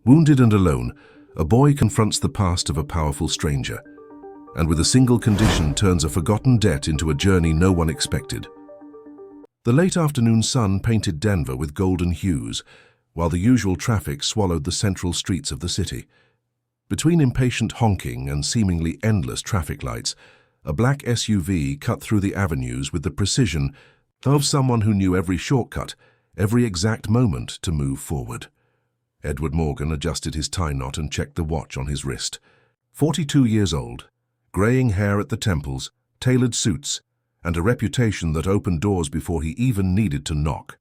Wounded and alone, a boy confronts the past of a powerful stranger, and with a single condition turns a forgotten debt into a journey no one expected. The late afternoon sun painted Denver with golden hues, while the usual traffic swallowed the central streets of the city. Between impatient honking and seemingly endless traffic lights, a black SUV cut through the avenues with the precision of someone who knew every shortcut, every exact moment to move forward. Edward Morgan adjusted his tie knot and checked the watch on his wrist. 42 years old, graying hair at the temples, tailored suits, and a reputation that opened doors before he even needed to knock.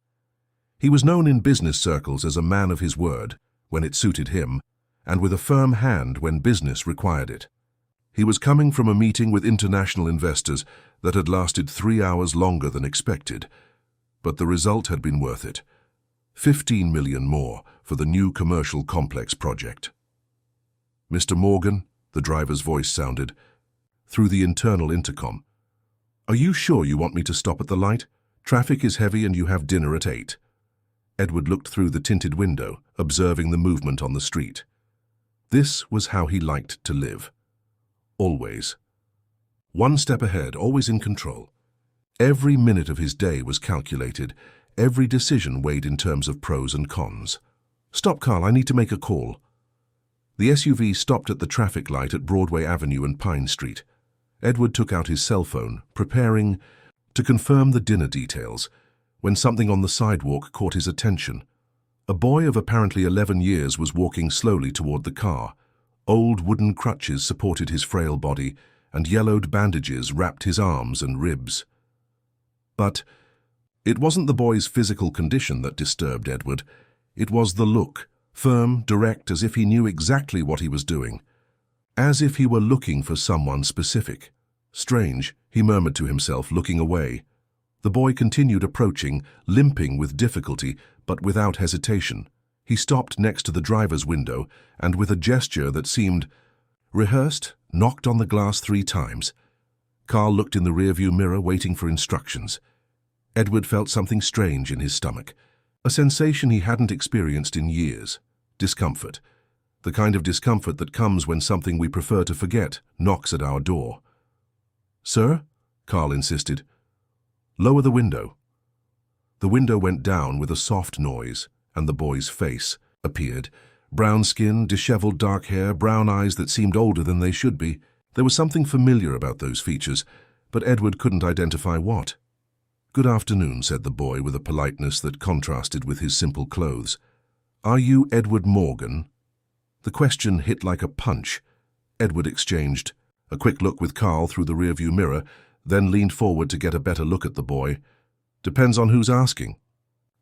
He was known in business circles as a man of his word, when it suited him, and with a firm hand when business required it. He was coming from a meeting with international investors that had lasted 3 hours longer than expected, but the result had been worth it. 15 million more for the new commercial complex project. "Mr. Morgan," the driver's voice sounded, through the internal intercom. "Are you sure you want me to stop at the light? Traffic is heavy and you have dinner at 8. Edward looked through the tinted window, observing the movement on the street. This was how he liked to live. Always. One step ahead, always in control. Every minute of his day was calculated, every decision weighed in terms of pros and cons. "Stop, Carl, I need to make a call." The SUV stopped at the traffic light at Broadway Avenue and Pine Street. Edward took out his cell phone, preparing to confirm the dinner details, when something on the sidewalk caught his attention. A boy of apparently 11 years was walking slowly toward the car. Old wooden crutches supported his frail body, and yellowed bandages wrapped his arms and ribs. But it wasn't the boy's physical condition that disturbed Edward. It was the look, firm, direct, as if he knew exactly what he was doing. As if he were looking for someone specific. "Strange," he murmured to himself, looking away. The boy continued approaching, limping with difficulty, but without hesitation. He stopped next to the driver's window, and with a gesture that seemed rehearsed, knocked on the glass 3 times. Carl looked in the rearview mirror, waiting for instructions. Edward felt something strange in his stomach, a sensation he hadn't experienced in years. Discomfort. The kind of discomfort that comes when something we prefer to forget knocks at our door. "Sir?" Carl insisted. "Lower the window." The window went down with a soft noise, and the boy's face appeared. Brown skin, disheveled dark hair, brown eyes that seemed older than they should be. There was something familiar about those features, but Edward couldn't identify what. "Good afternoon," said the boy with a politeness that contrasted with his simple clothes. "Are you Edward Morgan?" The question hit like a punch. Edward exchanged a quick look with Carl through the rearview mirror, then leaned forward to get a better look at the boy. "Depends on who's asking."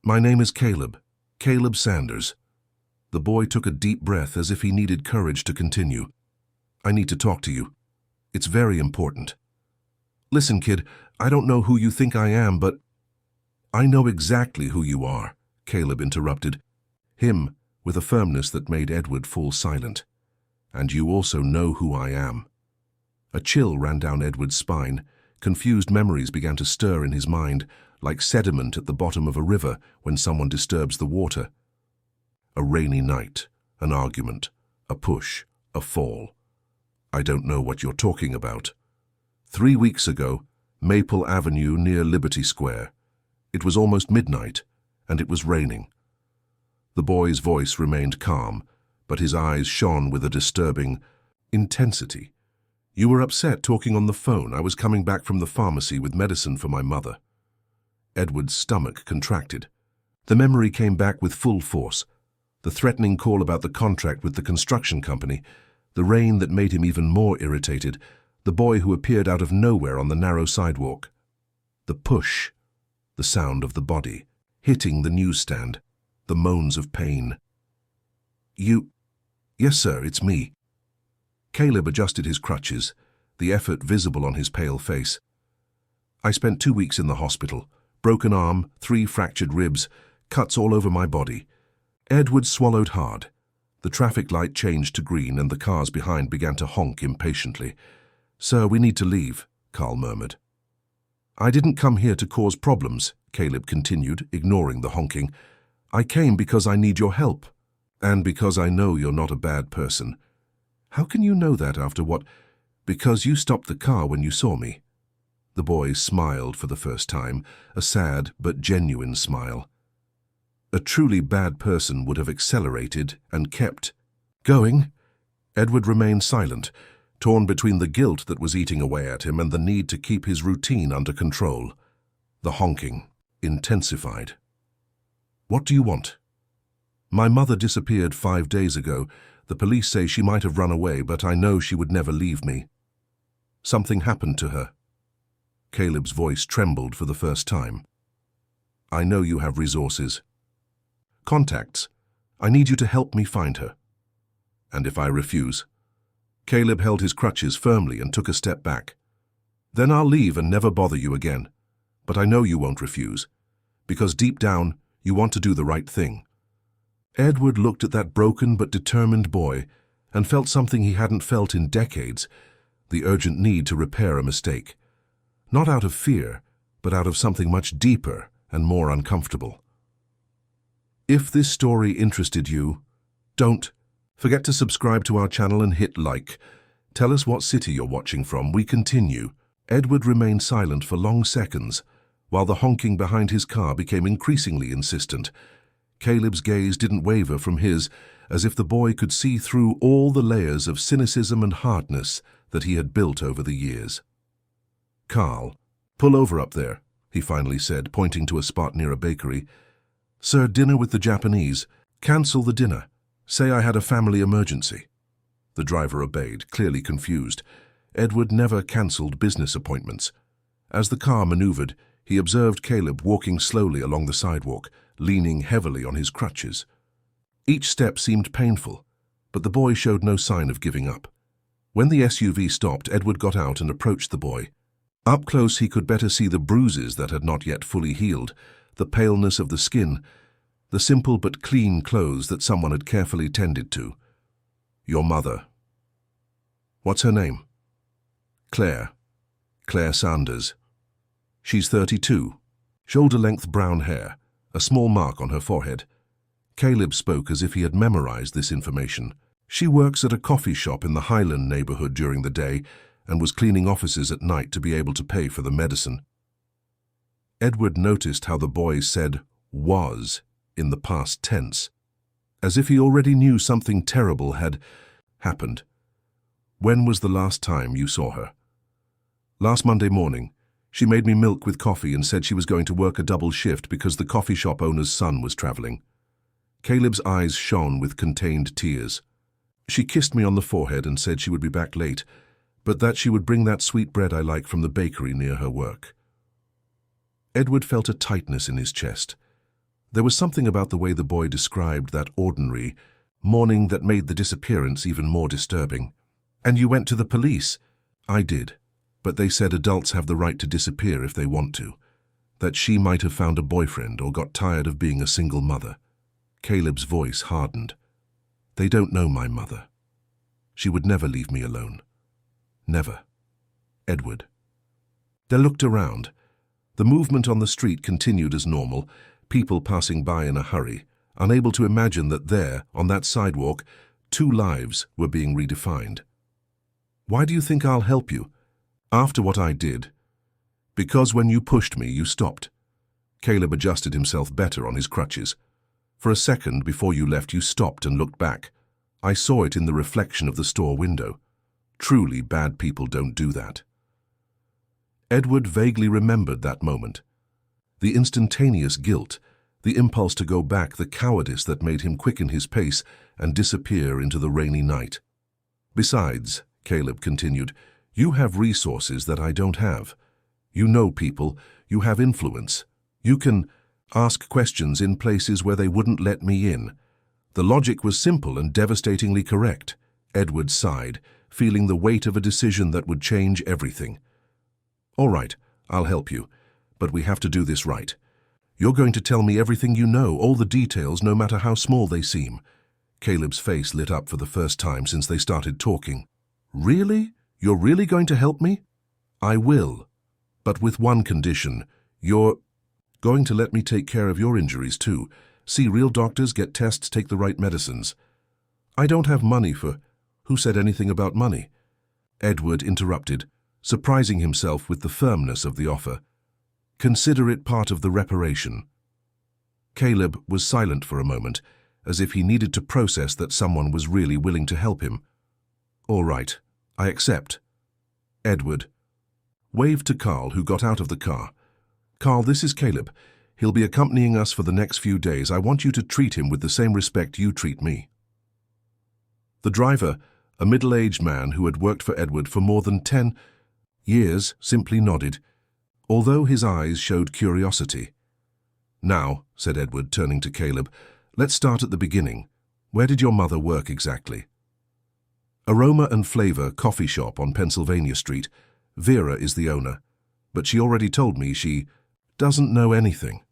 "My name is Caleb. Caleb Sanders." The boy took a deep breath as if he needed courage to continue. "I need to talk to you. It's very important." "Listen, kid, I don't know who you think I am, but—" "I know exactly who you are," Caleb interrupted, him with a firmness that made Edward fall silent. "And you also know who I am." A chill ran down Edward's spine. Confused memories began to stir in his mind, like sediment at the bottom of a river when someone disturbs the water. A rainy night, an argument, a push, a fall. "I don't know what you're talking about." 3 weeks ago, Maple Avenue near Liberty Square. It was almost midnight, and it was raining. The boy's voice remained calm, but his eyes shone with a disturbing intensity. "You were upset talking on the phone. I was coming back from the pharmacy with medicine for my mother." Edward's stomach contracted. The memory came back with full force. The threatening call about the contract with the construction company, the rain that made him even more irritated, the boy who appeared out of nowhere on the narrow sidewalk. The push, the sound of the body, hitting the newsstand, the moans of pain. "You—" "Yes, sir, it's me." Caleb adjusted his crutches, the effort visible on his pale face. "I spent 2 weeks in the hospital. Broken arm, 3 fractured ribs, cuts all over my body." Edward swallowed hard. The traffic light changed to green and the cars behind began to honk impatiently. "Sir, we need to leave," Carl murmured. "I didn't come here to cause problems," Caleb continued, ignoring the honking. "I came because I need your help." And because I know you're not a bad person. How can you know that after what? Because you stopped the car when you saw me. The boy smiled for the first time, a sad but genuine smile. A truly bad person would have accelerated and kept going. Edward remained silent, torn between the guilt that was eating away at him and the need to keep his routine under control. The honking intensified. What do you want? My mother disappeared 5 days ago. The police say she might have run away, but I know she would never leave me. Something happened to her. Caleb's voice trembled for the first time. I know you have resources. Contacts. I need you to help me find her. And if I refuse? Caleb held his crutches firmly and took a step back. Then I'll leave and never bother you again. But I know you won't refuse, because deep down, you want to do the right thing. Edward looked at that broken but determined boy and felt something he hadn't felt in decades, the urgent need to repair a mistake. Not out of fear, but out of something much deeper and more uncomfortable. If this story interested you, don't forget to subscribe to our channel and hit like. Tell us what city you're watching from. We continue. Edward remained silent for long seconds, while the honking behind his car became increasingly insistent. Caleb's gaze didn't waver from his, as if the boy could see through all the layers of cynicism and hardness that he had built over the years. Carl, pull over up there, he finally said, pointing to a spot near a bakery. Sir, dinner with the Japanese. Cancel the dinner. Say I had a family emergency. The driver obeyed, clearly confused. Edward never cancelled business appointments. As the car maneuvered, he observed Caleb walking slowly along the sidewalk, leaning heavily on his crutches. Each step seemed painful, but the boy showed no sign of giving up. When the SUV stopped, Edward got out and approached the boy. Up close he could better see the bruises that had not yet fully healed, the paleness of the skin, the simple but clean clothes that someone had carefully tended to. Your mother. What's her name? Claire. Claire Sanders. She's 32. Shoulder-length brown hair, a small mark on her forehead. Caleb spoke as if he had memorized this information. She works at a coffee shop in the Highland neighborhood during the day and was cleaning offices at night to be able to pay for the medicine. Edward noticed how the boy said was in the past tense, as if he already knew something terrible had happened. When was the last time you saw her? Last Monday morning. She made me milk with coffee and said she was going to work a double shift because the coffee shop owner's son was traveling. Caleb's eyes shone with contained tears. She kissed me on the forehead and said she would be back late, but that she would bring that sweet bread I like from the bakery near her work. Edward felt a tightness in his chest. There was something about the way the boy described that ordinary morning that made the disappearance even more disturbing. And you went to the police? I did. But they said adults have the right to disappear if they want to, that she might have found a boyfriend or got tired of being a single mother. Caleb's voice hardened. They don't know my mother. She would never leave me alone. Never. Edward. They looked around. The movement on the street continued as normal, people passing by in a hurry, unable to imagine that there, on that sidewalk, 2 lives were being redefined. Why do you think I'll help you? After what I did. Because when you pushed me, you stopped. Caleb adjusted himself better on his crutches. For a second before you left, you stopped and looked back. I saw it in the reflection of the store window. Truly bad people don't do that. Edward vaguely remembered that moment. The instantaneous guilt, the impulse to go back, the cowardice that made him quicken his pace and disappear into the rainy night. Besides, Caleb continued, you have resources that I don't have. You know people, you have influence. You can ask questions in places where they wouldn't let me in. The logic was simple and devastatingly correct. Edward sighed, feeling the weight of a decision that would change everything. All right, I'll help you, but we have to do this right. You're going to tell me everything you know, all the details, no matter how small they seem. Caleb's face lit up for the first time since they started talking. Really? You're really going to help me? I will, but with one condition. You're going to let me take care of your injuries too, see real doctors, get tests, take the right medicines. I don't have money for... Who said anything about money? Edward interrupted, surprising himself with the firmness of the offer. Consider it part of the reparation. Caleb was silent for a moment, as if he needed to process that someone was really willing to help him. All right, I accept. Edward waved to Carl, who got out of the car. Carl, this is Caleb. He'll be accompanying us for the next few days. I want you to treat him with the same respect you treat me. The driver, a middle-aged man who had worked for Edward for more than 10 years, simply nodded, although his eyes showed curiosity. Now, said Edward, turning to Caleb, let's start at the beginning. Where did your mother work exactly? Aroma and Flavor Coffee Shop on Pennsylvania Street. Vera is the owner, but she already told me she doesn't know anything.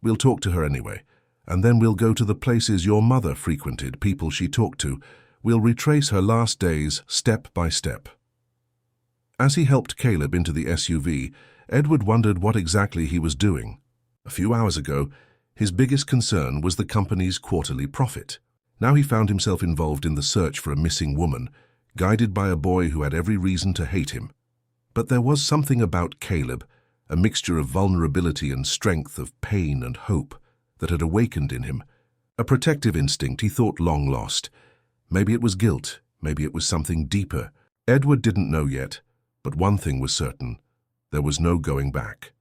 We'll talk to her anyway, and then we'll go to the places your mother frequented, people she talked to. We'll retrace her last days step by step. As he helped Caleb into the SUV, Edward wondered what exactly he was doing. A few hours ago, his biggest concern was the company's quarterly profit. Now he found himself involved in the search for a missing woman, guided by a boy who had every reason to hate him. But there was something about Caleb, a mixture of vulnerability and strength, of pain and hope, that had awakened in him. A protective instinct he thought long lost. Maybe it was guilt, maybe it was something deeper. Edward didn't know yet, but one thing was certain. There was no going back.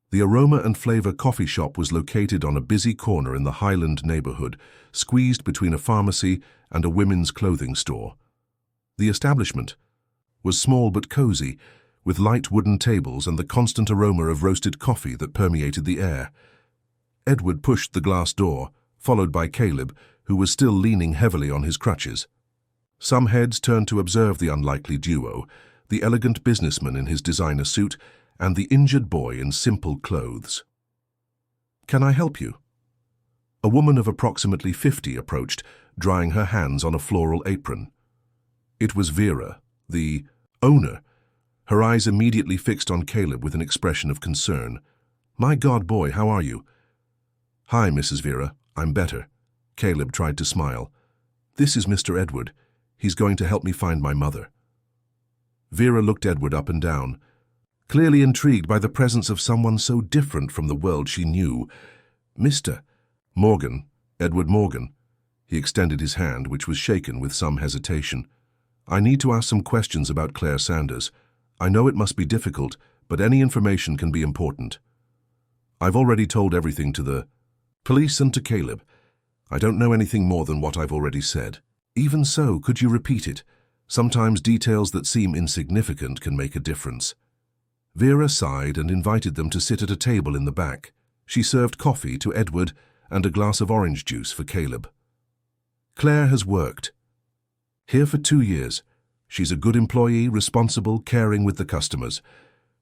The Aroma and Flavor Coffee Shop was located on a busy corner in the Highland neighborhood, squeezed between a pharmacy and a women's clothing store. The establishment was small but cozy, with light wooden tables and the constant aroma of roasted coffee that permeated the air. Edward pushed the glass door, followed by Caleb, who was still leaning heavily on his crutches. Some heads turned to observe the unlikely duo, the elegant businessman in his designer suit and the injured boy in simple clothes. "Can I help you?" A woman of approximately 50 approached, drying her hands on a floral apron. It was Vera, the owner, her eyes immediately fixed on Caleb with an expression of concern. "My God, boy, how are you?" "Hi, Mrs. Vera, I'm better." Caleb tried to smile. "This is Mr. Edward. He's going to help me find my mother." Vera looked Edward up and down, clearly intrigued by the presence of someone so different from the world she knew. "Mr. Morgan, Edward Morgan." He extended his hand, which was shaken with some hesitation. "I need to ask some questions about Claire Sanders. I know it must be difficult, but any information can be important. I've already told everything to the police and to Caleb. I don't know anything more than what I've already said." "Even so, could you repeat it? Sometimes details that seem insignificant can make a difference." Vera sighed and invited them to sit at a table in the back. She served coffee to Edward and a glass of orange juice for Caleb. "Claire has worked here for 2 years. She's a good employee, responsible, caring with the customers."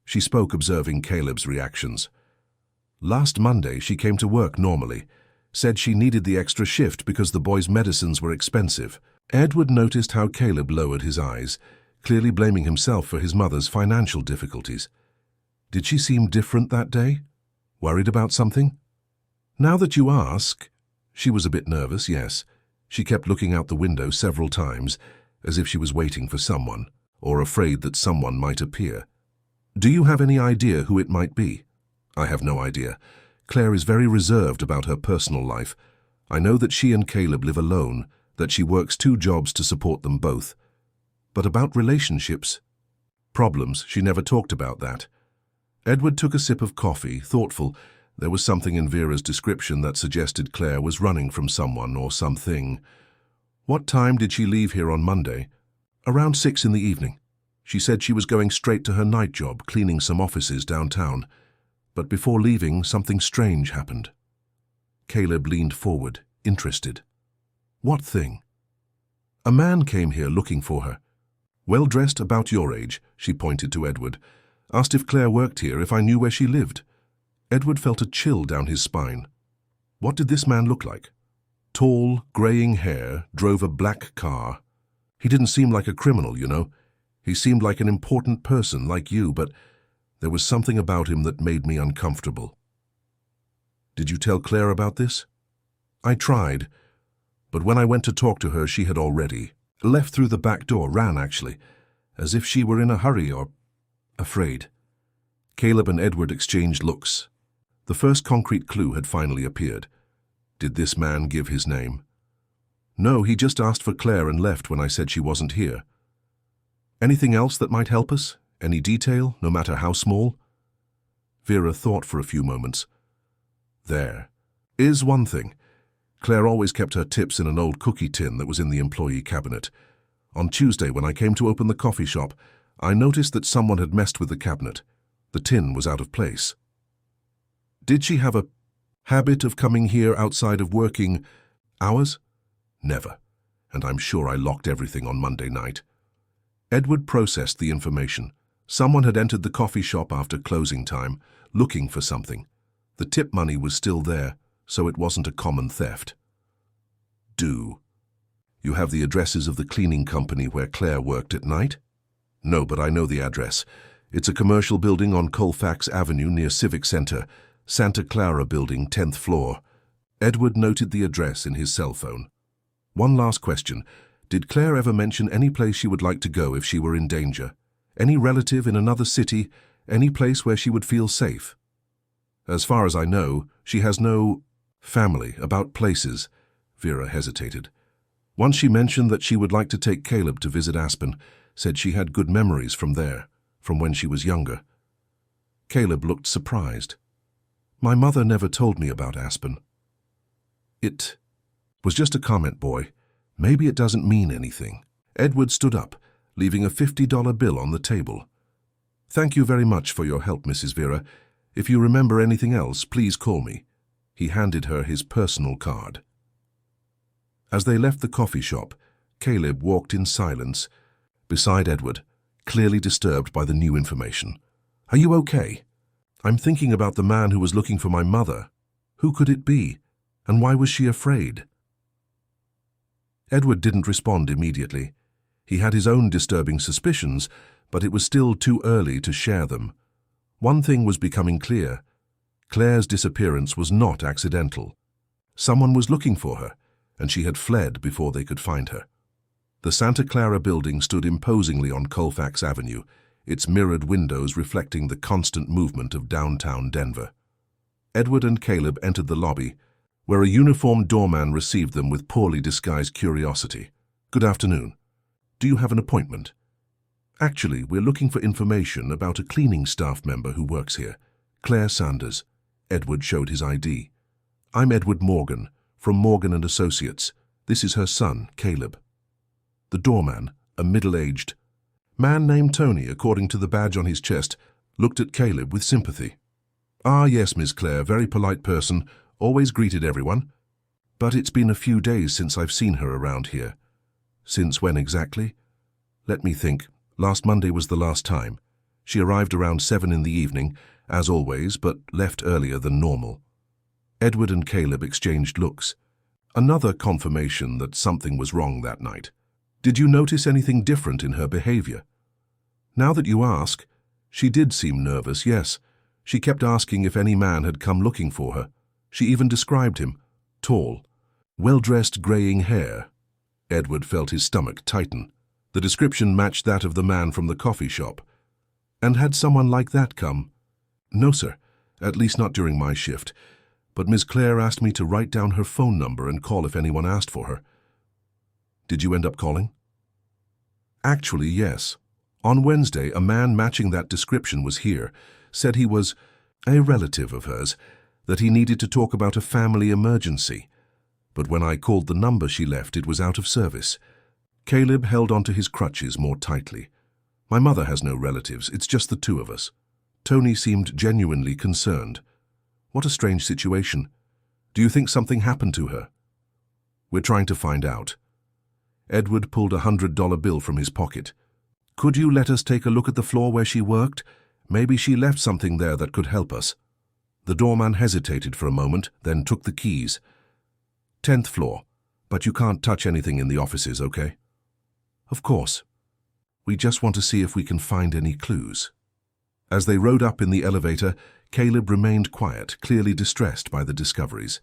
She spoke, observing Caleb's reactions. "Last Monday she came to work normally, said she needed the extra shift because the boy's medicines were expensive." Edward noticed how Caleb lowered his eyes, clearly blaming himself for his mother's financial difficulties. Did she seem different that day? Worried about something? "Now that you ask," she was a bit nervous, yes. She kept looking out the window several times, as if she was waiting for someone, or afraid that someone might appear. "Do you have any idea who it might be?" "I have no idea. Claire is very reserved about her personal life. I know that she and Caleb live alone, that she works 2 jobs to support them both. But about relationships, problems, she never talked about that." Edward took a sip of coffee, thoughtful. There was something in Vera's description that suggested Claire was running from someone or something. "What time did she leave here on Monday?" "Around 6 in the evening. She said she was going straight to her night job, cleaning some offices downtown. But before leaving, something strange happened." Caleb leaned forward, interested. "What thing?" "A man came here looking for her. Well-dressed, about your age," she pointed to Edward. "Asked if Claire worked here, if I knew where she lived." Edward felt a chill down his spine. What did this man look like? Tall, graying hair, drove a black car. He didn't seem like a criminal, you know. He seemed like an important person, like you, but there was something about him that made me uncomfortable. "Did you tell Claire about this?" I tried, but when I went to talk to her, she had already left through the back door, ran actually, as if she were in a hurry or afraid. Caleb and Edward exchanged looks. The first concrete clue had finally appeared. Did this man give his name? No, he just asked for Claire and left when I said she wasn't here. Anything else that might help us? Any detail, no matter how small? Vera thought for a few moments. There is one thing. Claire always kept her tips in an old cookie tin that was in the employee cabinet. On Tuesday, when I came to open the coffee shop, I noticed that someone had messed with the cabinet. The tin was out of place. Did she have a habit of coming here outside of working hours? Never, and I'm sure I locked everything on Monday night. Edward processed the information. Someone had entered the coffee shop after closing time, looking for something. The tip money was still there, so it wasn't a common theft. You have the addresses of the cleaning company where Claire worked at night? No, but I know the address. It's a commercial building on Colfax Avenue near Civic Center, Santa Clara Building, 10th floor. Edward noted the address in his cell phone. One last question. Did Claire ever mention any place she would like to go if she were in danger? Any relative in another city? Any place where she would feel safe? As far as I know, she has no family about places. Vera hesitated. Once she mentioned that she would like to take Caleb to visit Aspen, said she had good memories from there, from when she was younger. Caleb looked surprised. My mother never told me about Aspen. It was just a comment, boy. Maybe it doesn't mean anything. Edward stood up, leaving a $50 bill on the table. Thank you very much for your help, Mrs. Vera. If you remember anything else, please call me. He handed her his personal card. As they left the coffee shop, Caleb walked in silence beside Edward, clearly disturbed by the new information. Are you okay? I'm thinking about the man who was looking for my mother. Who could it be? And why was she afraid? Edward didn't respond immediately. He had his own disturbing suspicions, but it was still too early to share them. One thing was becoming clear. Claire's disappearance was not accidental. Someone was looking for her, and she had fled before they could find her. The Santa Clara building stood imposingly on Colfax Avenue, its mirrored windows reflecting the constant movement of downtown Denver. Edward and Caleb entered the lobby, where a uniformed doorman received them with poorly disguised curiosity. Good afternoon. Do you have an appointment? Actually, we're looking for information about a cleaning staff member who works here. Claire Sanders. Edward showed his ID. I'm Edward Morgan, from Morgan & Associates. This is her son, Caleb. The doorman, a middle-aged man named Tony, according to the badge on his chest, looked at Caleb with sympathy. Ah, yes, Miss Claire, very polite person, always greeted everyone. But it's been a few days since I've seen her around here. Since when exactly? Let me think. Last Monday was the last time. She arrived around 7 in the evening, as always, but left earlier than normal. Edward and Caleb exchanged looks. Another confirmation that something was wrong that night. Did you notice anything different in her behavior? Now that you ask, she did seem nervous, yes. She kept asking if any man had come looking for her. She even described him. Tall, well-dressed, graying hair. Edward felt his stomach tighten. The description matched that of the man from the coffee shop. And had someone like that come? No, sir. At least not during my shift. But Miss Claire asked me to write down her phone number and call if anyone asked for her. Did you end up calling? Actually, yes. On Wednesday, a man matching that description was here, said he was a relative of hers, that he needed to talk about a family emergency. But when I called the number she left, it was out of service. Caleb held onto his crutches more tightly. My mother has no relatives, it's just the two of us. Tony seemed genuinely concerned. What a strange situation. Do you think something happened to her? We're trying to find out. Edward pulled a $100 bill from his pocket. Could you let us take a look at the floor where she worked? Maybe she left something there that could help us. The doorman hesitated for a moment, then took the keys. 10th floor, but you can't touch anything in the offices, okay? Of course. We just want to see if we can find any clues. As they rode up in the elevator, Caleb remained quiet, clearly distressed by the discoveries.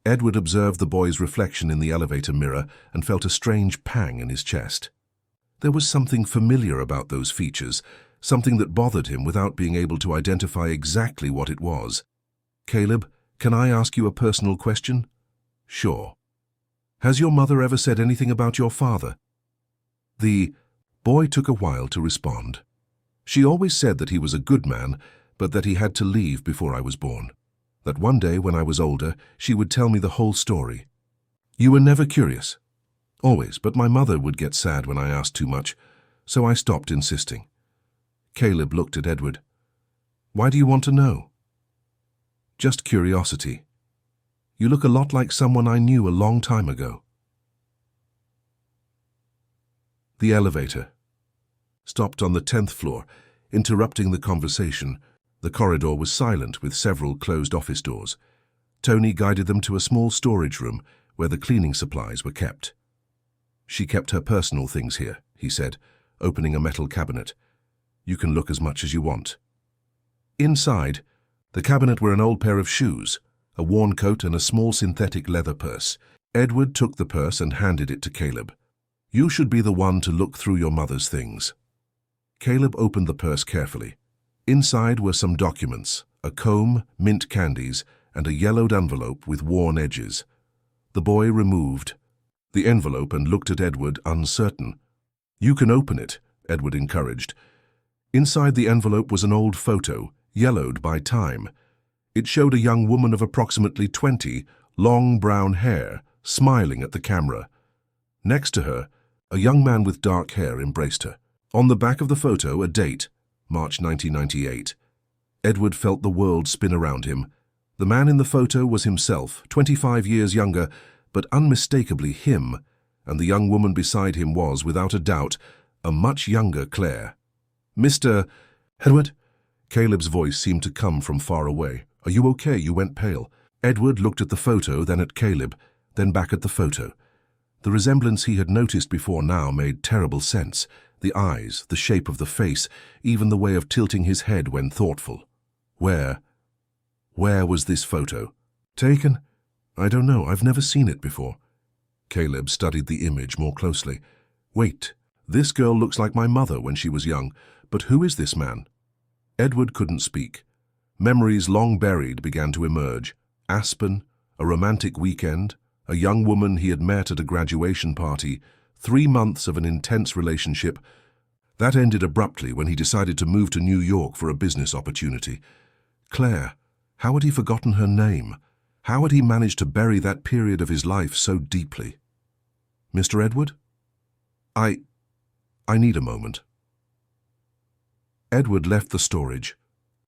Edward observed the boy's reflection in the elevator mirror and felt a strange pang in his chest. There was something familiar about those features, something that bothered him without being able to identify exactly what it was. "Caleb, can I ask you a personal question?" "Sure." "Has your mother ever said anything about your father?" The boy took a while to respond. "She always said that he was a good man, but that he had to leave before I was born. That one day when I was older, she would tell me the whole story." "You were never curious?" "Always, but my mother would get sad when I asked too much, so I stopped insisting." Caleb looked at Edward. "Why do you want to know?" "Just curiosity. You look a lot like someone I knew a long time ago." The elevator stopped on the 10th floor, interrupting the conversation. The corridor was silent with several closed office doors. Tony guided them to a small storage room where the cleaning supplies were kept. "She kept her personal things here," he said, opening a metal cabinet. "You can look as much as you want." Inside, the cabinet were an old pair of shoes, a worn coat and a small synthetic leather purse. Edward took the purse and handed it to Caleb. "You should be the one to look through your mother's things." Caleb opened the purse carefully. Inside were some documents, a comb, mint candies, and a yellowed envelope with worn edges. The boy removed the envelope and looked at Edward, uncertain. "You can open it," Edward encouraged. Inside the envelope was an old photo, yellowed by time. It showed a young woman of approximately 20, long brown hair, smiling at the camera. Next to her, a young man with dark hair embraced her. On the back of the photo, a date, March 1998. Edward felt the world spin around him. The man in the photo was himself, 25 years younger, but unmistakably him, and the young woman beside him was, without a doubt, a much younger Claire. "Mr. Edward?" Caleb's voice seemed to come from far away. "Are you okay? You went pale." Edward looked at the photo, then at Caleb, then back at the photo. The resemblance he had noticed before now made terrible sense. The eyes, the shape of the face, even the way of tilting his head when thoughtful. Where was this photo? "Taken? I don't know. I've never seen it before." Caleb studied the image more closely. "Wait, this girl looks like my mother when she was young, but who is this man?" Edward couldn't speak. Memories long buried began to emerge. Aspen, a romantic weekend, a young woman he had met at a graduation party, 3 months of an intense relationship. That ended abruptly when he decided to move to New York for a business opportunity. Claire, how had he forgotten her name? How had he managed to bury that period of his life so deeply? "Mr. Edward? I need a moment." Edward left the storage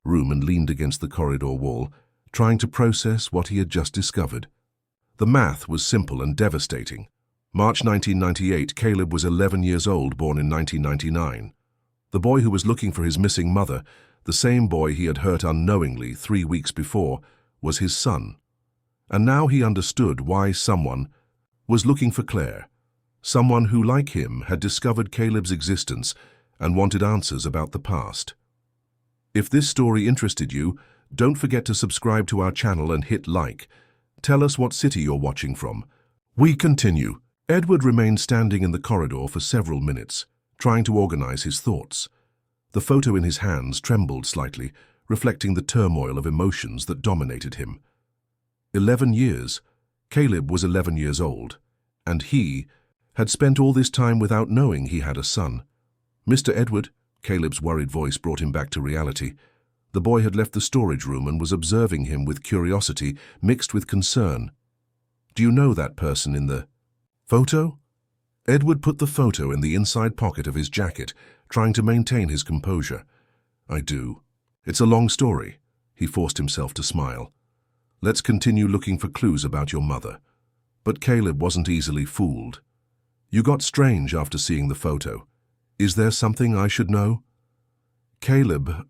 room and leaned against the corridor wall, trying to process what he had just discovered. The math was simple and devastating. March 1998, Caleb was 11 years old, born in 1999. The boy who was looking for his missing mother, the same boy he had hurt unknowingly 3 weeks before, was his son. And now he understood why someone was looking for Claire, someone who, like him, had discovered Caleb's existence and wanted answers about the past. If this story interested you, don't forget to subscribe to our channel and hit like. Tell us what city you're watching from. We continue. Edward remained standing in the corridor for several minutes, trying to organize his thoughts. The photo in his hands trembled slightly, reflecting the turmoil of emotions that dominated him. 11 years. Caleb was 11 years old, and he had spent all this time without knowing he had a son. "Mr. Edward," Caleb's worried voice brought him back to reality. The boy had left the storage room and was observing him with curiosity mixed with concern. "Do you know that person in the photo?" Edward put the photo in the inside pocket of his jacket, trying to maintain his composure. "I do. It's a long story." He forced himself to smile. "Let's continue looking for clues about your mother." But Caleb wasn't easily fooled. "You got strange after seeing the photo. Is there something I should know?" "Caleb,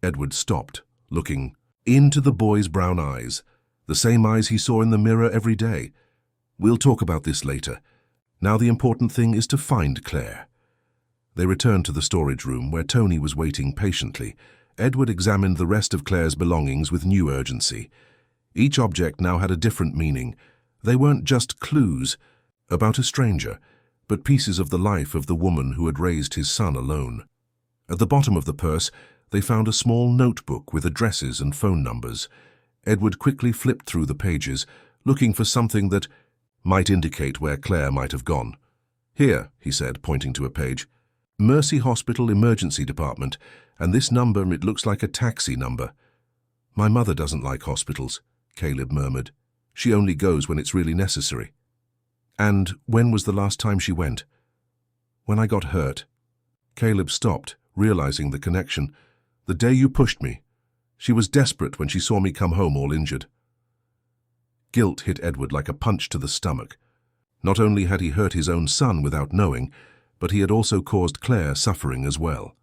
Edward stopped, looking into the boy's brown eyes, the same eyes he saw in the mirror every day. "We'll talk about this later. Now the important thing is to find Claire." They returned to the storage room where Tony was waiting patiently. Edward examined the rest of Claire's belongings with new urgency. Each object now had a different meaning. They weren't just clues about a stranger, but pieces of the life of the woman who had raised his son alone. At the bottom of the purse, they found a small notebook with addresses and phone numbers. Edward quickly flipped through the pages, looking for something that might indicate where Claire might have gone. "Here," he said, pointing to a page. "Mercy Hospital Emergency Department, and this number, it looks like a taxi number." "My mother doesn't like hospitals," Caleb murmured. "She only goes when it's really necessary." "And when was the last time she went?" "When I got hurt." Caleb stopped, realizing the connection. "The day you pushed me. She was desperate when she saw me come home all injured." Guilt hit Edward like a punch to the stomach. Not only had he hurt his own son without knowing, but he had also caused Claire suffering as well.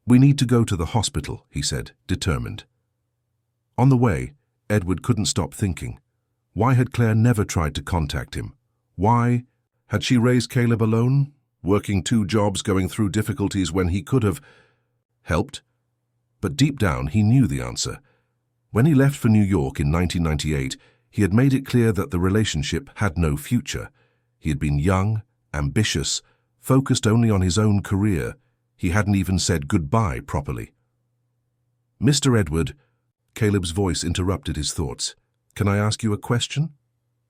"We need to go to the hospital," he said, determined. On the way, Edward couldn't stop thinking. Why had Claire never tried to contact him? Why had she raised Caleb alone, working 2 jobs, going through difficulties when he could have helped? But deep down, he knew the answer. When he left for New York in 1998, he had made it clear that the relationship had no future. He had been young, ambitious, focused only on his own career. He hadn't even said goodbye properly. "Mr. Edward," Caleb's voice interrupted his thoughts. "Can I ask you a question?"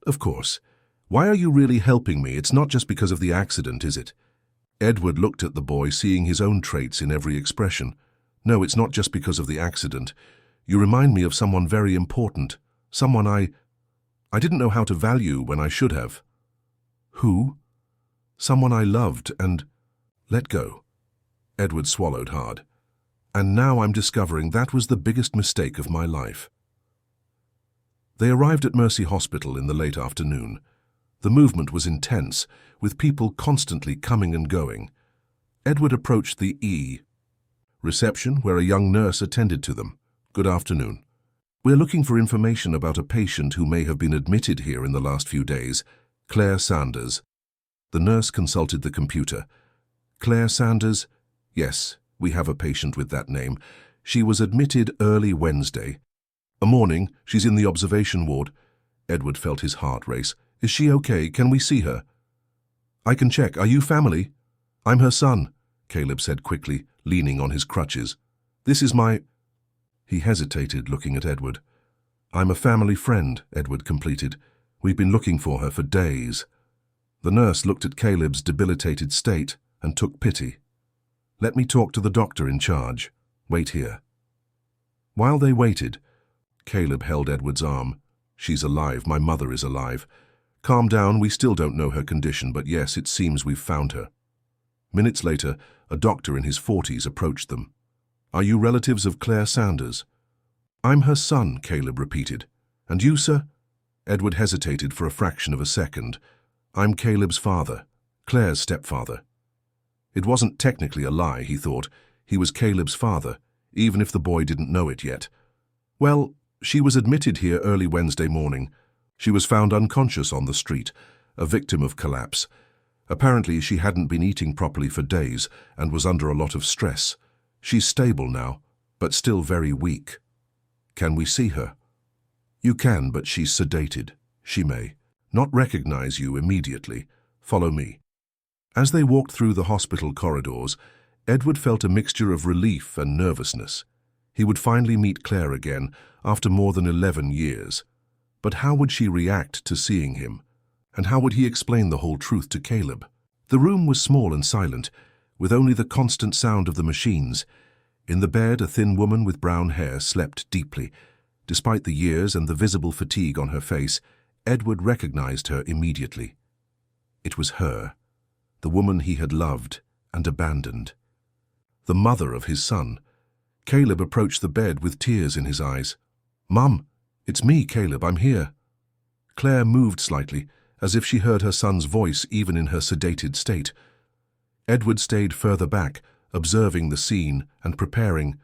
"Of course. Why are you really helping me? It's not just because of the accident, is it?" Edward looked at the boy, seeing his own traits in every expression. "No, it's not just because of the accident. You remind me of someone very important, someone I didn't know how to value when I should have." "Who?" "Someone I loved and let go." Edward swallowed hard. "And now I'm discovering that was the biggest mistake of my life." They arrived at Mercy Hospital in the late afternoon. The movement was intense, with people constantly coming and going. Edward approached the reception, where a young nurse attended to them. "Good afternoon. We're looking for information about a patient who may have been admitted here in the last few days. Claire Sanders." The nurse consulted the computer. "Claire Sanders? Yes, we have a patient with that name. She was admitted early Wednesday. A morning, she's in the observation ward." Edward felt his heart race. "Is she okay? Can we see her?" "I can check. Are you family?" "I'm her son," Caleb said quickly, leaning on his crutches. "This is my—" He hesitated, looking at Edward. "I'm a family friend," Edward completed. "We've been looking for her for days." The nurse looked at Caleb's debilitated state and took pity. "Let me talk to the doctor in charge. Wait here." While they waited, Caleb held Edward's arm. "She's alive. My mother is alive. Calm down. We still don't know her condition, but yes, it seems we've found her." Minutes later, a doctor in his 40s approached them. "Are you relatives of Claire Sanders?" "I'm her son," Caleb repeated. "And you, sir?" Edward hesitated for a fraction of a second. "I'm Caleb's father, Claire's stepfather." It wasn't technically a lie, he thought. He was Caleb's father, even if the boy didn't know it yet. "Well, she was admitted here early Wednesday morning. She was found unconscious on the street, a victim of collapse. Apparently, she hadn't been eating properly for days and was under a lot of stress. She's stable now, but still very weak." "Can we see her?" "You can, but she's sedated. She may not recognize you immediately. Follow me." As they walked through the hospital corridors, Edward felt a mixture of relief and nervousness. He would finally meet Claire again after more than 11 years. But how would she react to seeing him? And how would he explain the whole truth to Caleb? The room was small and silent, with only the constant sound of the machines. In the bed, a thin woman with brown hair slept deeply. Despite the years and the visible fatigue on her face, Edward recognized her immediately. It was her, the woman he had loved and abandoned. The mother of his son. Caleb approached the bed with tears in his eyes. "Mum, it's me, Caleb, I'm here." Claire moved slightly, as if she heard her son's voice even in her sedated state. Edward stayed further back, observing the scene and preparing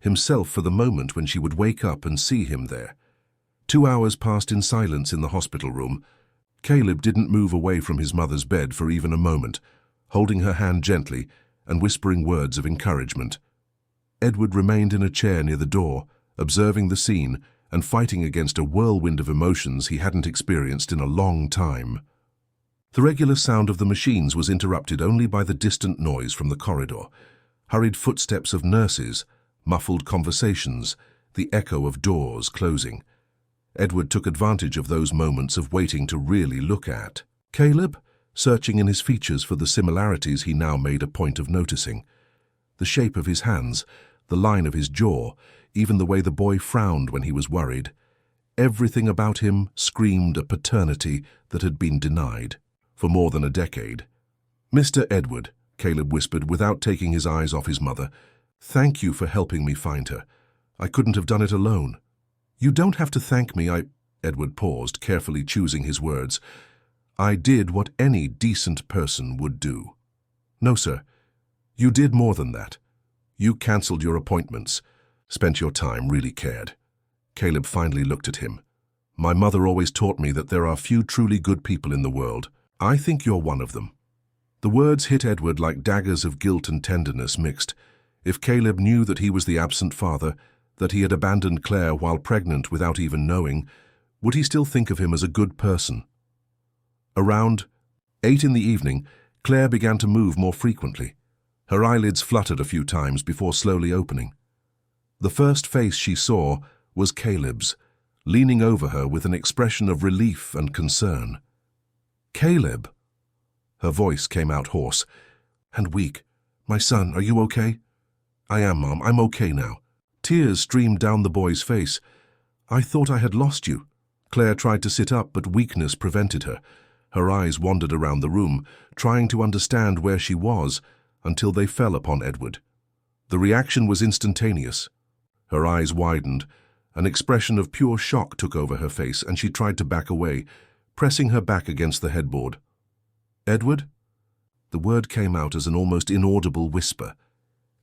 himself for the moment when she would wake up and see him there. 2 hours passed in silence in the hospital room. Caleb didn't move away from his mother's bed for even a moment, holding her hand gently and whispering words of encouragement. Edward remained in a chair near the door, observing the scene and fighting against a whirlwind of emotions he hadn't experienced in a long time. The regular sound of the machines was interrupted only by the distant noise from the corridor, hurried footsteps of nurses, muffled conversations, the echo of doors closing. Edward took advantage of those moments of waiting to really look at Caleb, searching in his features for the similarities he now made a point of noticing. The shape of his hands, the line of his jaw, even the way the boy frowned when he was worried. Everything about him screamed a paternity that had been denied for more than a decade. "Mr. Edward," Caleb whispered without taking his eyes off his mother, "thank you for helping me find her. I couldn't have done it alone." "You don't have to thank me, Edward paused, carefully choosing his words. "I did what any decent person would do." "No, sir. You did more than that. You cancelled your appointments, spent your time, really cared." Caleb finally looked at him. "My mother always taught me that there are few truly good people in the world. I think you're one of them." The words hit Edward like daggers of guilt and tenderness mixed. If Caleb knew that he was the absent father, that he had abandoned Claire while pregnant without even knowing, would he still think of him as a good person? Around 8 in the evening, Claire began to move more frequently. Her eyelids fluttered a few times before slowly opening. The first face she saw was Caleb's, leaning over her with an expression of relief and concern. "Caleb!" Her voice came out hoarse and weak. "My son, are you okay?" "I am, Mom. I'm okay now." Tears streamed down the boy's face. "I thought I had lost you." Claire tried to sit up, but weakness prevented her. Her eyes wandered around the room, trying to understand where she was, until they fell upon Edward. The reaction was instantaneous. Her eyes widened. An expression of pure shock took over her face, and she tried to back away, pressing her back against the headboard. "Edward?" The word came out as an almost inaudible whisper.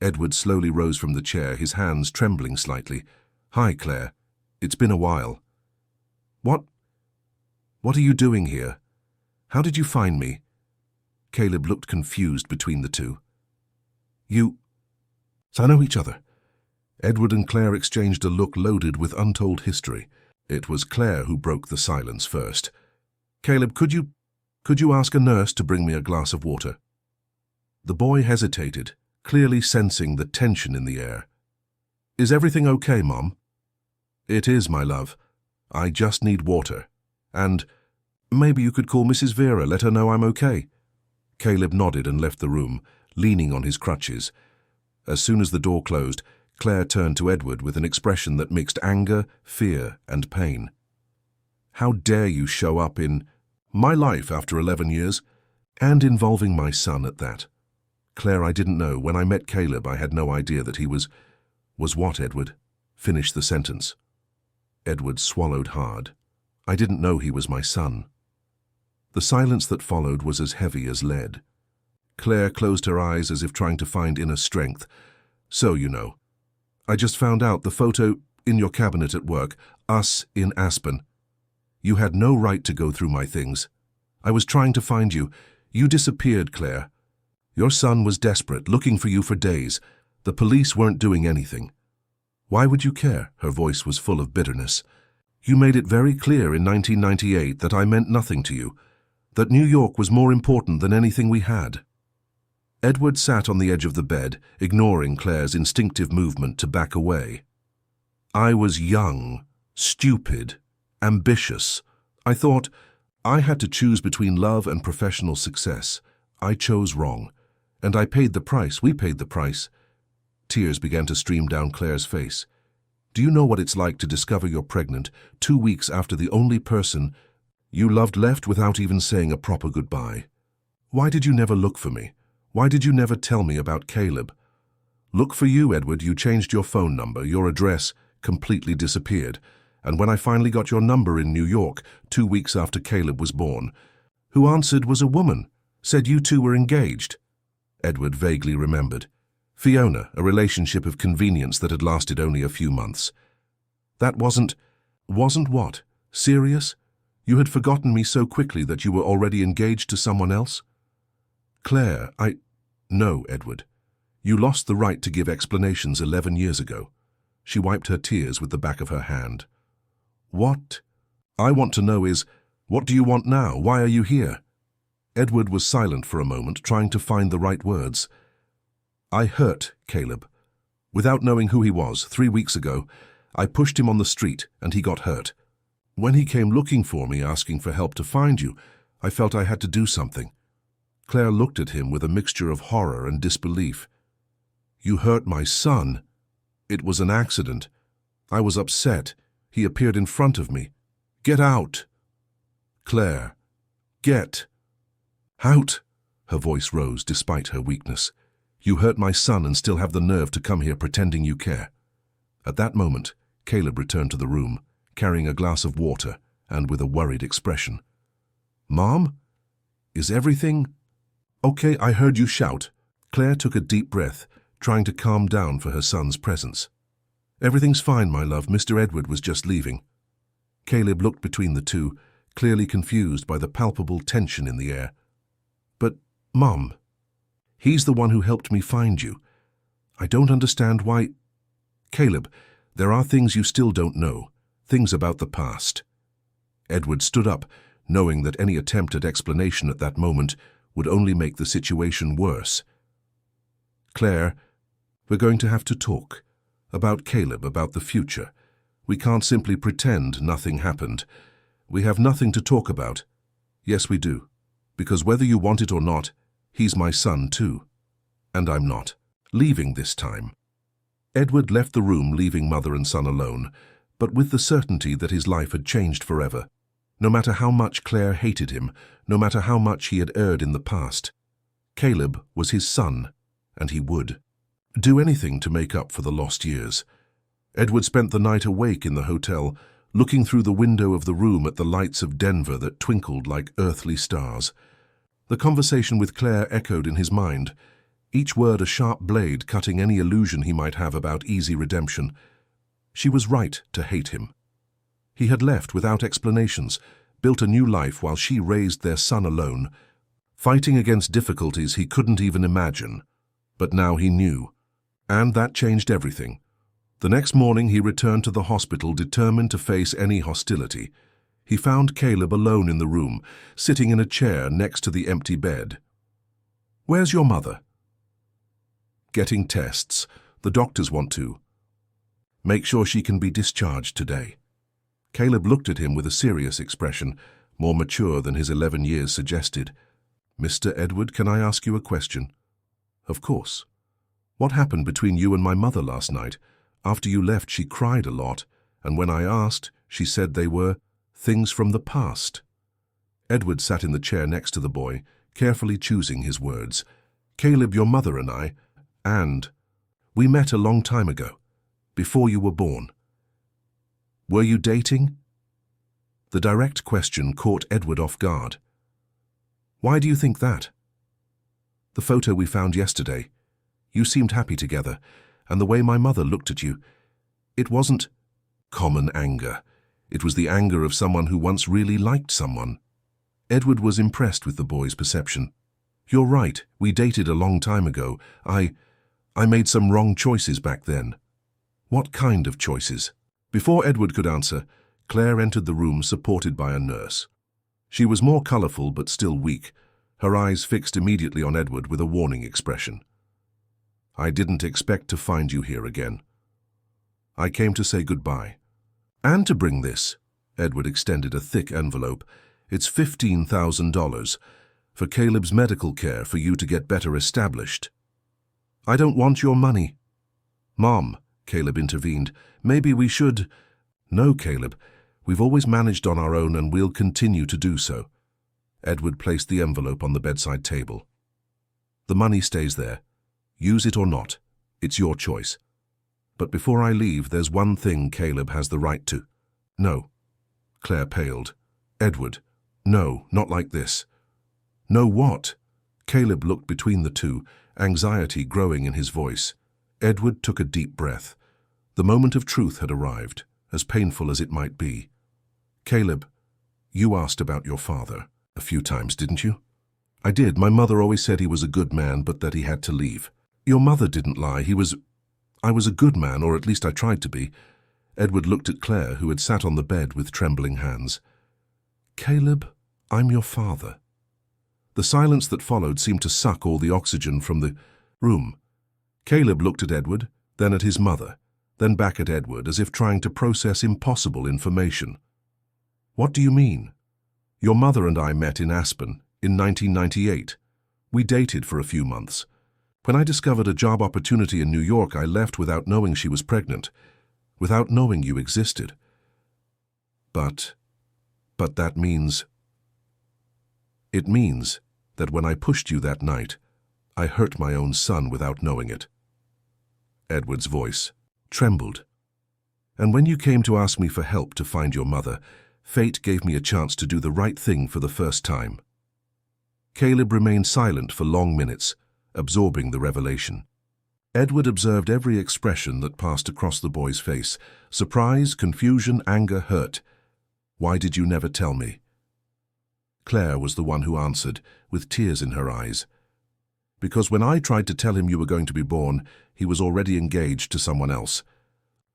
Edward slowly rose from the chair, his hands trembling slightly. "Hi, Claire. It's been a while." What are you doing here? How did you find me?" Caleb looked confused between the two. So I know each other." Edward and Claire exchanged a look loaded with untold history. It was Claire who broke the silence first. "Caleb, could you ask a nurse to bring me a glass of water?" The boy hesitated, clearly sensing the tension in the air. "Is everything okay, Mom?" "It is, my love. I just need water. And maybe you could call Mrs. Vera, let her know I'm okay." Caleb nodded and left the room, leaning on his crutches. As soon as the door closed, Claire turned to Edward with an expression that mixed anger, fear, and pain. "How dare you show up in my life after 11 years, and involving my son at that?" "Claire, I didn't know. When I met Caleb, I had no idea that he was what, Edward?" Finish the sentence. Edward swallowed hard. "I didn't know he was my son." The silence that followed was as heavy as lead. Claire closed her eyes as if trying to find inner strength. "So, you know, I just found out the photo in your cabinet at work, us in Aspen. You had no right to go through my things. I was trying to find you. You disappeared, Claire. Your son was desperate, looking for you for days. The police weren't doing anything. Why would you care?" Her voice was full of bitterness. "You made it very clear in 1998 that I meant nothing to you, that New York was more important than anything we had." Edward sat on the edge of the bed, ignoring Claire's instinctive movement to back away. "I was young, stupid, ambitious. I thought I had to choose between love and professional success. I chose wrong, and I paid the price. We paid the price." Tears began to stream down Claire's face. "Do you know what it's like to discover you're pregnant 2 weeks after the only person you loved left without even saying a proper goodbye? Why did you never look for me? Why did you never tell me about Caleb? Look for you, Edward. You changed your phone number, your address completely disappeared. And when I finally got your number in New York, 2 weeks after Caleb was born, who answered was a woman, said you two were engaged." Edward vaguely remembered. Fiona, a relationship of convenience that had lasted only a few months. "That wasn't what? Serious? You had forgotten me so quickly that you were already engaged to someone else?" "Claire, No, Edward. You lost the right to give explanations 11 years ago." She wiped her tears with the back of her hand. What I want to know is, what do you want now? Why are you here? Edward was silent for a moment, trying to find the right words. I hurt Caleb. Without knowing who he was, 3 weeks ago, I pushed him on the street and he got hurt. When he came looking for me, asking for help to find you, I felt I had to do something. Claire looked at him with a mixture of horror and disbelief. You hurt my son. It was an accident. I was upset. He appeared in front of me. Get out. Claire, get out. Her voice rose despite her weakness. You hurt my son and still have the nerve to come here pretending you care. At that moment, Caleb returned to the room, carrying a glass of water and with a worried expression. Mom? Is everything okay? I heard you shout. Claire took a deep breath, trying to calm down for her son's presence. Everything's fine, my love. Mr. Edward was just leaving. Caleb looked between the two, clearly confused by the palpable tension in the air. But, Mom, he's the one who helped me find you. I don't understand why. Caleb, there are things you still don't know, things about the past. Edward stood up, knowing that any attempt at explanation at that moment would only make the situation worse. Claire, we're going to have to talk. About Caleb, about the future. We can't simply pretend nothing happened. We have nothing to talk about. Yes, we do. Because whether you want it or not, he's my son too. And I'm not leaving this time. Edward left the room, leaving mother and son alone, but with the certainty that his life had changed forever. No matter how much Claire hated him, no matter how much he had erred in the past, Caleb was his son, and he would do anything to make up for the lost years. Edward spent the night awake in the hotel, looking through the window of the room at the lights of Denver that twinkled like earthly stars. The conversation with Claire echoed in his mind, each word a sharp blade cutting any illusion he might have about easy redemption. She was right to hate him. He had left without explanations, built a new life while she raised their son alone, fighting against difficulties he couldn't even imagine. But now he knew. And that changed everything. The next morning he returned to the hospital, determined to face any hostility. He found Caleb alone in the room, sitting in a chair next to the empty bed. Where's your mother? Getting tests. The doctors want to make sure she can be discharged today. Caleb looked at him with a serious expression, more mature than his 11 years suggested. Mr. Edward, can I ask you a question? Of course. What happened between you and my mother last night? After you left, she cried a lot, and when I asked, she said they were things from the past. Edward sat in the chair next to the boy, carefully choosing his words. Caleb, your mother and we met a long time ago, before you were born. Were you dating? The direct question caught Edward off guard. Why do you think that? The photo we found yesterday. You seemed happy together, and the way my mother looked at you, it wasn't common anger. It was the anger of someone who once really liked someone. Edward was impressed with the boy's perception. You're right, we dated a long time ago. I made some wrong choices back then. What kind of choices? Before Edward could answer, Claire entered the room supported by a nurse. She was more colorful but still weak, her eyes fixed immediately on Edward with a warning expression. I didn't expect to find you here again. I came to say goodbye. And to bring this. Edward extended a thick envelope. It's $15,000 for Caleb's medical care for you to get better established. I don't want your money. Mom, Caleb intervened, maybe we should. No, Caleb, we've always managed on our own and we'll continue to do so. Edward placed the envelope on the bedside table. The money stays there. Use it or not. It's your choice. But before I leave, there's one thing Caleb has the right to. No. Claire paled. Edward. No, not like this. No what? Caleb looked between the two, anxiety growing in his voice. Edward took a deep breath. The moment of truth had arrived, as painful as it might be. Caleb, you asked about your father a few times, didn't you? I did. My mother always said he was a good man, but that he had to leave. Your mother didn't lie. I was a good man, or at least I tried to be. Edward looked at Claire, who had sat on the bed with trembling hands. "Caleb, I'm your father." The silence that followed seemed to suck all the oxygen from the room. Caleb looked at Edward, then at his mother, then back at Edward, as if trying to process impossible information. "What do you mean?" "Your mother and I met in Aspen in 1998. We dated for a few months. When I discovered a job opportunity in New York, I left without knowing she was pregnant, without knowing you existed. But that means... It means that when I pushed you that night, I hurt my own son without knowing it." Edward's voice trembled. "And when you came to ask me for help to find your mother, fate gave me a chance to do the right thing for the first time." Caleb remained silent for long minutes, absorbing the revelation. Edward observed every expression that passed across the boy's face: surprise, confusion, anger, hurt. "Why did you never tell me?" Claire was the one who answered, with tears in her eyes. "Because when I tried to tell him you were going to be born, he was already engaged to someone else.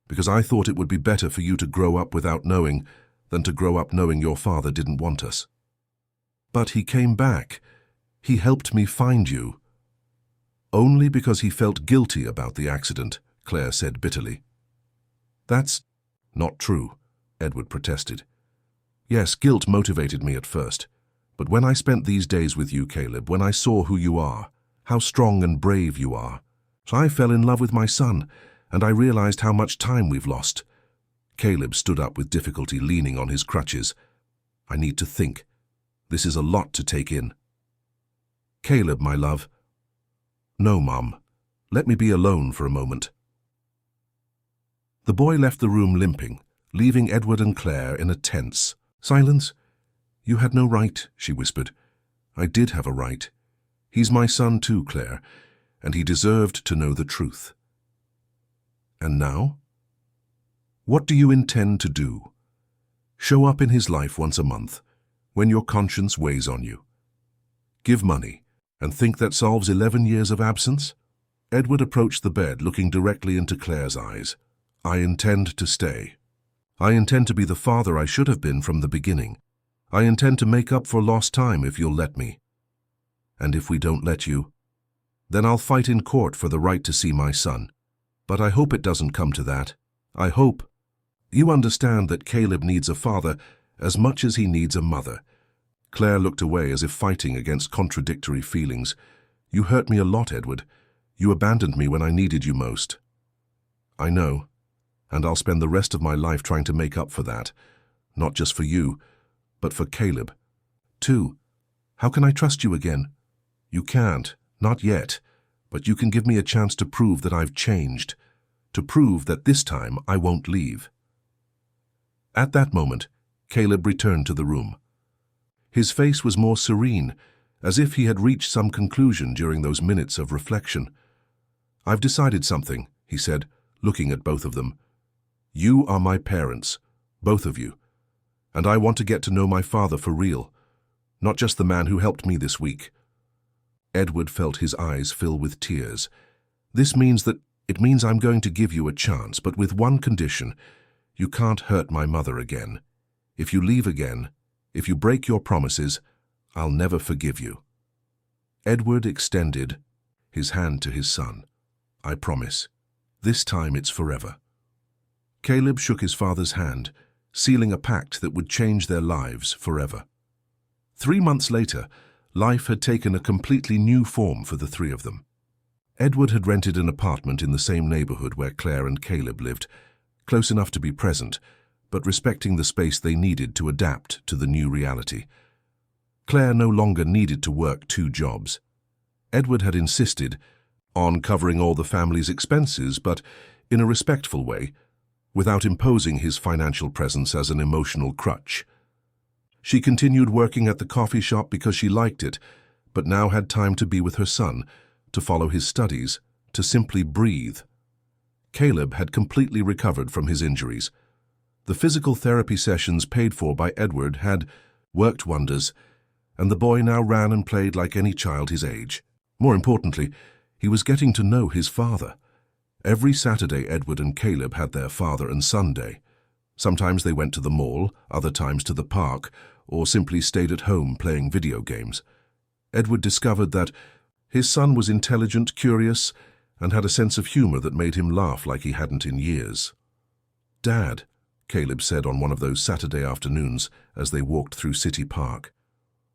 Because I thought it would be better for you to grow up without knowing than to grow up knowing your father didn't want us." "But he came back. He helped me find you." "Only because he felt guilty about the accident," Claire said bitterly. "That's not true," Edward protested. "Yes, guilt motivated me at first. But when I spent these days with you, Caleb, when I saw who you are, how strong and brave you are, I fell in love with my son, and I realized how much time we've lost." Caleb stood up with difficulty, leaning on his crutches. "I need to think. This is a lot to take in." "Caleb, my love." "No, Mum. Let me be alone for a moment." The boy left the room limping, leaving Edward and Claire in a tense silence. "You had no right," she whispered. "I did have a right. He's my son too, Claire, and he deserved to know the truth." "And now? What do you intend to do?" "Show up in his life once a month, when your conscience weighs on you. Give money, and think that solves 11 years of absence?" Edward approached the bed, looking directly into Claire's eyes. "I intend to stay. I intend to be the father I should have been from the beginning. I intend to make up for lost time if you'll let me. And if we don't let you, then I'll fight in court for the right to see my son. But I hope it doesn't come to that. I hope you understand that Caleb needs a father as much as he needs a mother." Claire looked away as if fighting against contradictory feelings. "You hurt me a lot, Edward. You abandoned me when I needed you most." "I know, and I'll spend the rest of my life trying to make up for that, not just for you, but for Caleb, too. How can I trust you again?" "You can't, not yet, but you can give me a chance to prove that I've changed, to prove that this time I won't leave." At that moment, Caleb returned to the room. His face was more serene, as if he had reached some conclusion during those minutes of reflection. "I've decided something," he said, looking at both of them. "You are my parents, both of you, and I want to get to know my father for real, not just the man who helped me this week." Edward felt his eyes fill with tears. "This means that it means I'm going to give you a chance, but with one condition. You can't hurt my mother again. If you leave again, if you break your promises, I'll never forgive you." Edward extended his hand to his son. "I promise. This time it's forever." Caleb shook his father's hand, sealing a pact that would change their lives forever. 3 months later, life had taken a completely new form for the three of them. Edward had rented an apartment in the same neighborhood where Claire and Caleb lived, close enough to be present, but respecting the space they needed to adapt to the new reality. Claire no longer needed to work 2 jobs. Edward had insisted on covering all the family's expenses, but in a respectful way, without imposing his financial presence as an emotional crutch. She continued working at the coffee shop because she liked it, but now had time to be with her son, to follow his studies, to simply breathe. Caleb had completely recovered from his injuries. The physical therapy sessions paid for by Edward had worked wonders, and the boy now ran and played like any child his age. More importantly, he was getting to know his father. Every Saturday, Edward and Caleb had their father and son day. Sometimes they went to the mall, other times to the park, or simply stayed at home playing video games. Edward discovered that his son was intelligent, curious, and had a sense of humor that made him laugh like he hadn't in years. "Dad," Caleb said on one of those Saturday afternoons as they walked through City Park.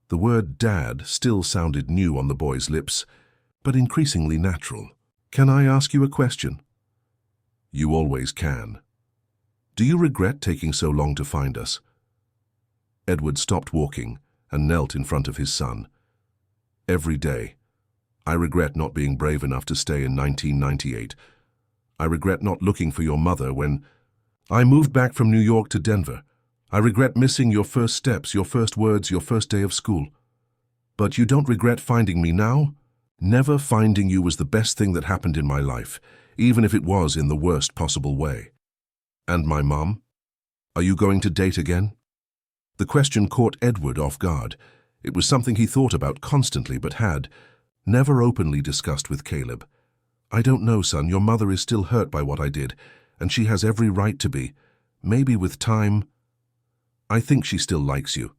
The word "Dad" still sounded new on the boy's lips, but increasingly natural. "Can I ask you a question?" "You always can." "Do you regret taking so long to find us?" Edward stopped walking and knelt in front of his son. "Every day. I regret not being brave enough to stay in 1998. I regret not looking for your mother when I moved back from New York to Denver. I regret missing your first steps, your first words, your first day of school. But you don't regret finding me now? Never finding you was the best thing that happened in my life, even if it was in the worst possible way. And my mom? Are you going to date again?" The question caught Edward off guard. It was something he thought about constantly but had never openly discussed with Caleb. "I don't know, son. Your mother is still hurt by what I did, and she has every right to be. Maybe with time. I think she still likes you.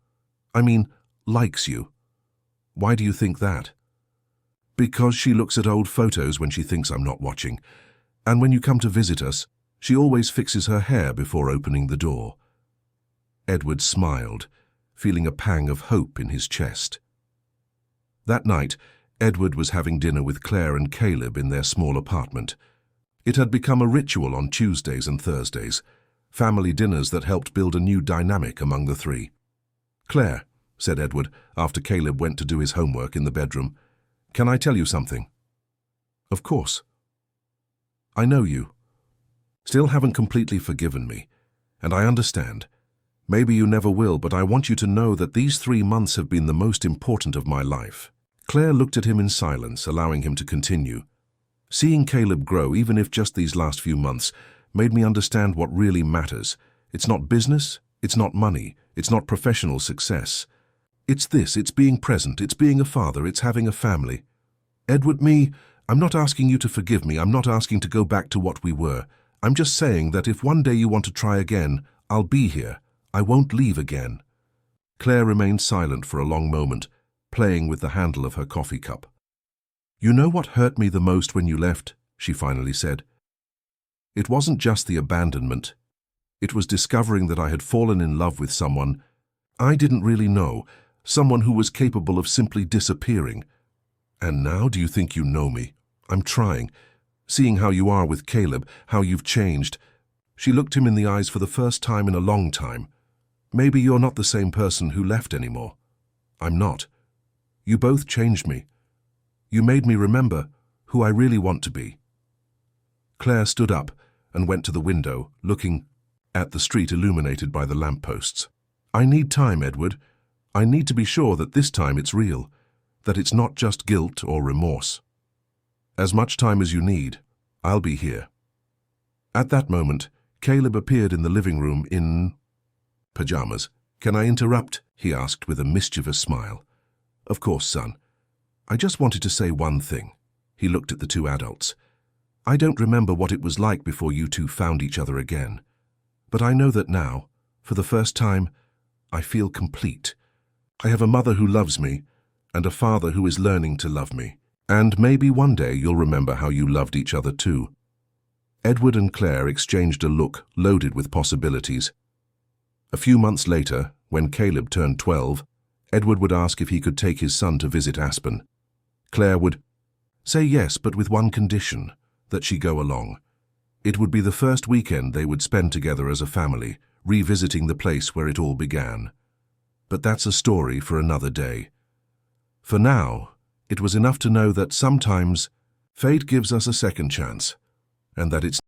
I mean, likes you." "Why do you think that?" "Because she looks at old photos when she thinks I'm not watching. And when you come to visit us, she always fixes her hair before opening the door." Edward smiled, feeling a pang of hope in his chest. That night, Edward was having dinner with Claire and Caleb in their small apartment. It had become a ritual on Tuesdays and Thursdays, family dinners that helped build a new dynamic among the three. "Claire," said Edward after Caleb went to do his homework in the bedroom, "can I tell you something?" "Of course." "I know you. Still haven't completely forgiven me, and I understand. Maybe you never will, but I want you to know that these 3 months have been the most important of my life." Claire looked at him in silence, allowing him to continue. "Seeing Caleb grow, even if just these last few months, made me understand what really matters. It's not business, it's not money, it's not professional success. It's this, it's being present, it's being a father, it's having a family. Edward, I'm not asking you to forgive me, I'm not asking to go back to what we were. I'm just saying that if one day you want to try again, I'll be here. I won't leave again." Claire remained silent for a long moment, playing with the handle of her coffee cup. "You know what hurt me the most when you left?" she finally said. "It wasn't just the abandonment. It was discovering that I had fallen in love with someone I didn't really know, someone who was capable of simply disappearing. And now do you think you know me? I'm trying. Seeing how you are with Caleb, how you've changed." She looked him in the eyes for the first time in a long time. "Maybe you're not the same person who left anymore. I'm not. You both changed me. You made me remember who I really want to be." Claire stood up and went to the window, looking at the street illuminated by the lampposts. "I need time, Edward. I need to be sure that this time it's real, that it's not just guilt or remorse. As much time as you need, I'll be here." At that moment, Caleb appeared in the living room in pajamas. "Can I interrupt?" he asked with a mischievous smile. "Of course, son. I just wanted to say one thing." He looked at the two adults. "I don't remember what it was like before you two found each other again. But I know that now, for the first time, I feel complete. I have a mother who loves me, and a father who is learning to love me. And maybe one day you'll remember how you loved each other too." Edward and Claire exchanged a look loaded with possibilities. A few months later, when Caleb turned 12, Edward would ask if he could take his son to visit Aspen. Claire would say yes, but with one condition, that she go along. It would be the first weekend they would spend together as a family, revisiting the place where it all began. But that's a story for another day. For now, it was enough to know that sometimes fate gives us a second chance, and that it's